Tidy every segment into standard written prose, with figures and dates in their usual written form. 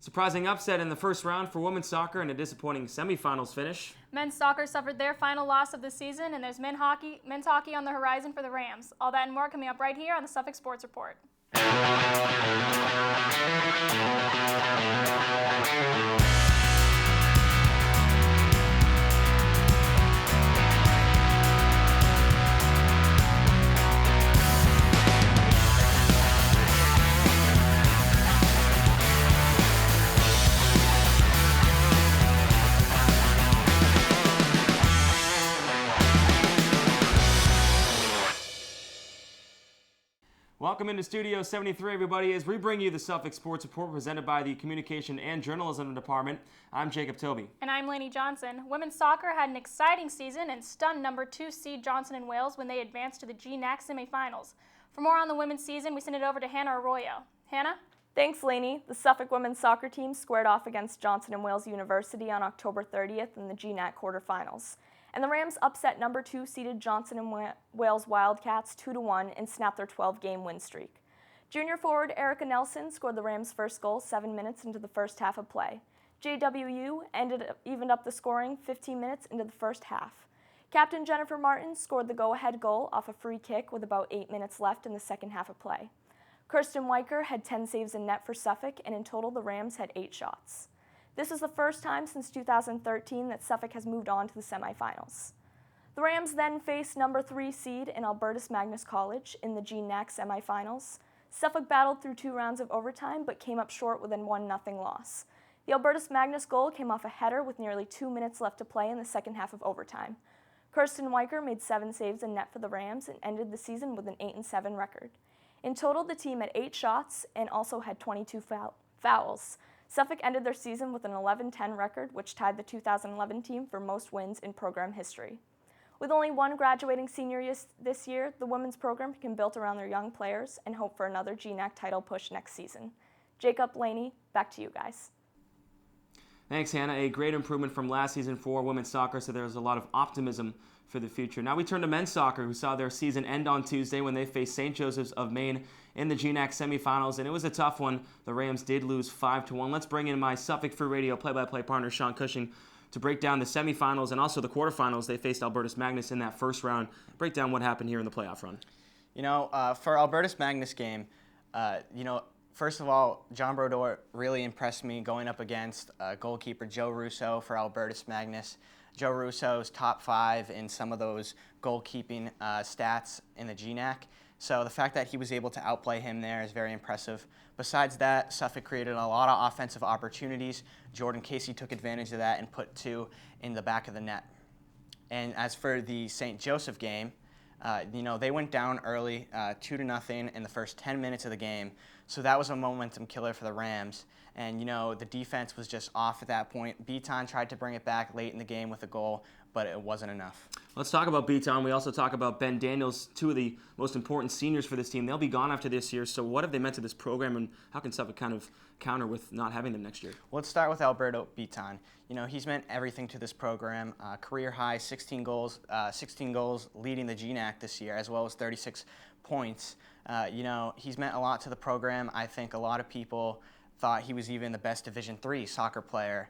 Surprising upset in the first round for women's soccer and a disappointing semifinals finish. Men's soccer suffered their final loss of the season, and there's men's hockey on the horizon for the Rams. All that and more coming up right here on the Suffolk Sports Report. Welcome into Studio 73, everybody, as we bring you the Suffolk Sports Report presented by the Communication and Journalism Department. I'm Jacob Tobey. And I'm Laney Johnson. Women's soccer had an exciting season and stunned number 2 seed Johnson & Wales when they advanced to the GNAC semifinals. For more on the women's season, we send it over to Hannah Arroyo. Hannah? Thanks, Laney. The Suffolk women's soccer team squared off against Johnson & Wales University on October 30th in the GNAC quarterfinals. And the Rams upset number 2 seeded Johnson & Wales Wildcats 2-1 and snapped their 12-game win streak. Junior forward Erica Nelson scored the Rams' first goal 7 minutes into the first half of play. JWU evened up the scoring 15 minutes into the first half. Captain Jennifer Martin scored the go-ahead goal off a free kick with about 8 minutes left in the second half of play. Kirsten Weicker had 10 saves in net for Suffolk, and in total the Rams had 8 shots. This is the first time since 2013 that Suffolk has moved on to the semifinals. The Rams then faced number 3 seed in Albertus Magnus College in the GNAC semifinals. Suffolk battled through 2 rounds of overtime but came up short with a 1-0 loss. The Albertus Magnus goal came off a header with nearly 2 minutes left to play in the second half of overtime. Kirsten Weicker made 7 saves in net for the Rams and ended the season with an 8-7 record. In total, the team had 8 shots and also had 22 fouls. Suffolk ended their season with an 11-10 record, which tied the 2011 team for most wins in program history. With only one graduating senior this year, the women's program can build around their young players and hope for another GNAC title push next season. Jacob, Laney, back to you guys. Thanks, Hannah. A great improvement from last season for women's soccer, so there's a lot of optimism for the future. Now we turn to men's soccer, who saw their season end on Tuesday when they faced St. Joseph's of Maine in the GNAC semifinals, and it was a tough one. The Rams did lose 5-1. Let's bring in my Suffolk Free Radio play-by-play partner, Sean Cushing, to break down the semifinals and also the quarterfinals. They faced Albertus Magnus in that first round. Break down what happened here in the playoff run. For Albertus Magnus game, first of all, John Brodeur really impressed me going up against goalkeeper Joe Russo for Albertus Magnus. Joe Russo's top 5 in some of those goalkeeping stats in the GNAC. So the fact that he was able to outplay him there is very impressive. Besides that, Suffolk created a lot of offensive opportunities. Jordan Casey took advantage of that and put 2 in the back of the net. And as for the St. Joseph game, they went down early, 2-0 in the first 10 minutes of the game. So that was a momentum killer for the Rams. And, the defense was just off at that point. Beaton tried to bring it back late in the game with a goal, but it wasn't enough. Let's talk about Beaton. We also talk about Ben Daniels, 2 of the most important seniors for this team. They'll be gone after this year, so what have they meant to this program, and how can Suffolk kind of counter with not having them next year? Well, let's start with Alberto Beaton. He's meant everything to this program. Career high, 16 goals leading the GNAC this year, as well as 36 points. He's meant a lot to the program. I think a lot of people thought he was even the best Division III soccer player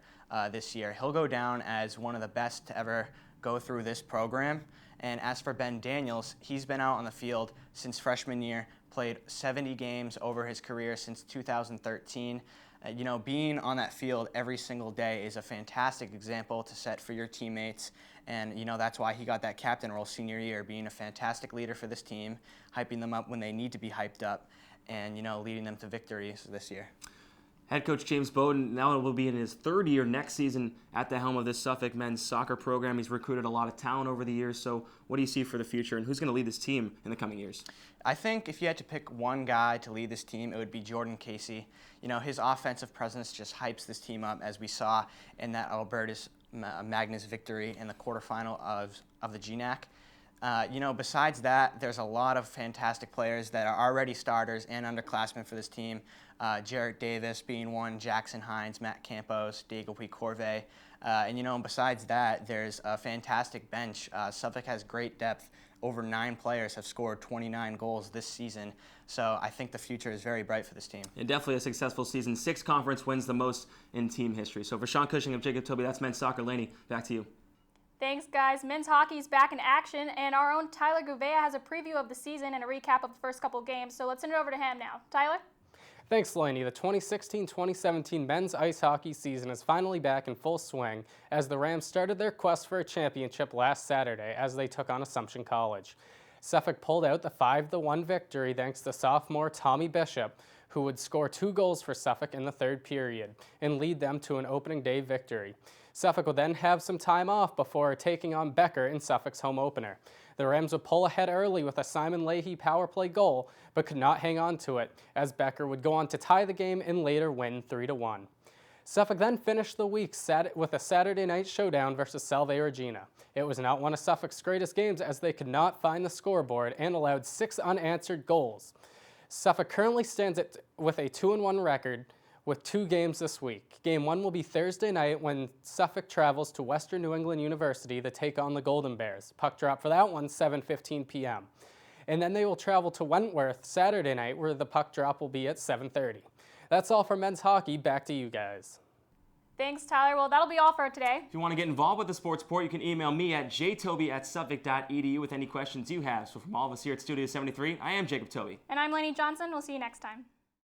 this year. He'll go down as one of the best to ever go through this program. And as for Ben Daniels, he's been out on the field since freshman year, played 70 games over his career since 2013. Being on that field every single day is a fantastic example to set for your teammates. And, that's why he got that captain role senior year, being a fantastic leader for this team, hyping them up when they need to be hyped up, and, leading them to victories this year. Head coach James Bowden now will be in his 3rd year next season at the helm of this Suffolk men's soccer program. He's recruited a lot of talent over the years. So what do you see for the future, and who's going to lead this team in the coming years? I think if you had to pick one guy to lead this team, it would be Jordan Casey. His offensive presence just hypes this team up, as we saw in that Albertus Magnus victory in the quarterfinal of the GNAC. Besides that, there's a lot of fantastic players that are already starters and underclassmen for this team. Jarrett Davis being one, Jackson Hines, Matt Campos, Diego Corvey. And besides that, there's a fantastic bench. Suffolk has great depth. Over 9 players have scored 29 goals this season. So I think the future is very bright for this team. And definitely a successful season. 6 conference wins, the most in team history. So for Sean Cushing of Jacob Tobey, that's men's soccer. Laney, back to you. Thanks, guys. Men's hockey is back in action, and our own Tyler Gouveia has a preview of the season and a recap of the first couple games. So let's send it over to him now. Tyler? Thanks, Laney. The 2016-2017 men's ice hockey season is finally back in full swing as the Rams started their quest for a championship last Saturday as they took on Assumption College. Suffolk pulled out the 5-1 victory thanks to sophomore Tommy Bishop, who would score 2 goals for Suffolk in the third period and lead them to an opening day victory. Suffolk will then have some time off before taking on Becker in Suffolk's home opener. The Rams would pull ahead early with a Simon Leahy power play goal, but could not hang on to it, as Becker would go on to tie the game and later win 3-1. Suffolk then finished the week with a Saturday night showdown versus Salve Regina. It was not one of Suffolk's greatest games as they could not find the scoreboard and allowed 6 unanswered goals. Suffolk currently stands with a 2-1 record with 2 games this week. Game 1 will be Thursday night when Suffolk travels to Western New England University to take on the Golden Bears. Puck drop for that one, 7:15 p.m. And then they will travel to Wentworth Saturday night where the puck drop will be at 7:30. That's all for men's hockey. Back to you guys. Thanks, Tyler. Well, that'll be all for today. If you want to get involved with the Sports Report, you can email me at jtoby@suffolk.edu with any questions you have. So from all of us here at Studio 73, I am Jacob Tobey. And I'm Laney Johnson. We'll see you next time.